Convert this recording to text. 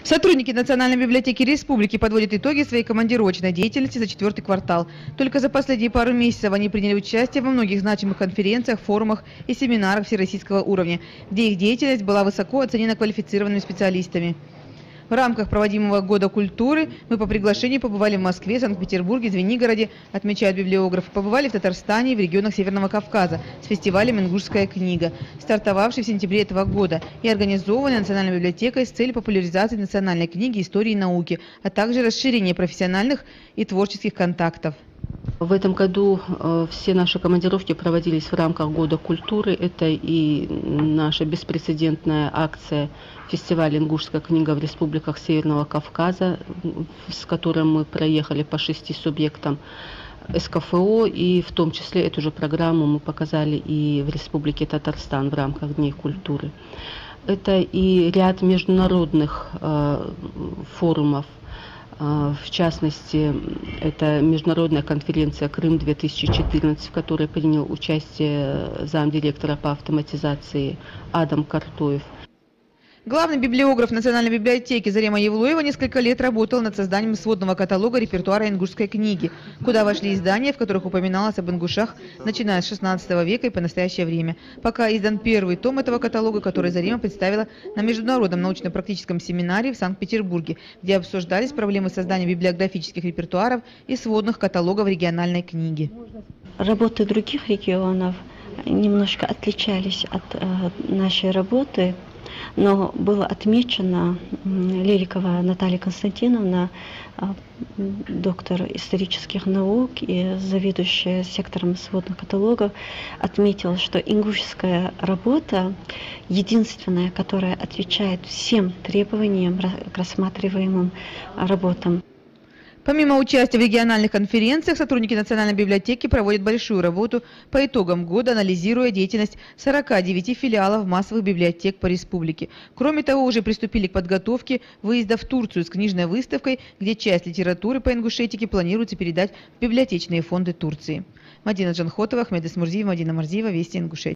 Сотрудники Национальной библиотеки Республики подводят итоги своей командировочной деятельности за 4-й квартал. Только за последние пару месяцев они приняли участие во многих значимых конференциях, форумах и семинарах всероссийского уровня, где их деятельность была высоко оценена квалифицированными специалистами. В рамках проводимого года культуры мы по приглашению побывали в Москве, Санкт-Петербурге, Звенигороде, отмечают библиографы, побывали в Татарстане и в регионах Северного Кавказа с фестивалем «Ингушская книга», стартовавший в сентябре этого года и организованный Национальной библиотекой с целью популяризации национальной книги, истории и науки, а также расширения профессиональных и творческих контактов. В этом году все наши командировки проводились в рамках Года культуры. Это и наша беспрецедентная акция фестиваля «Ингушская книга» в республиках Северного Кавказа, с которым мы проехали по 6 субъектам СКФО, и в том числе эту же программу мы показали и в республике Татарстан в рамках Дней культуры. Это и ряд международных форумов. В частности, это международная конференция «Крым-2014», в которой принял участие замдиректора по автоматизации Адам Картоев. Главный библиограф Национальной библиотеки Зарема Евлоева несколько лет работал над созданием сводного каталога репертуара ингушской книги, куда вошли издания, в которых упоминалось об ингушах, начиная с XVI века и по настоящее время. Пока издан первый том этого каталога, который Зарема представила на международном научно-практическом семинаре в Санкт-Петербурге, где обсуждались проблемы создания библиографических репертуаров и сводных каталогов региональной книги. Работы других регионов немножко отличались от нашей работы. Но было отмечено, Леликова Наталья Константиновна, доктор исторических наук и заведующая сектором сводных каталогов, отметила, что ингушская работа единственная, которая отвечает всем требованиям к рассматриваемым работам. Помимо участия в региональных конференциях, сотрудники Национальной библиотеки проводят большую работу по итогам года, анализируя деятельность 49 филиалов массовых библиотек по республике. Кроме того, уже приступили к подготовке выезда в Турцию с книжной выставкой, где часть литературы по ингушетике планируется передать в библиотечные фонды Турции. Мадина Джанхотова, Ахмед Эсмурзиев, Мадина Марзиева, Вести Ингушетии.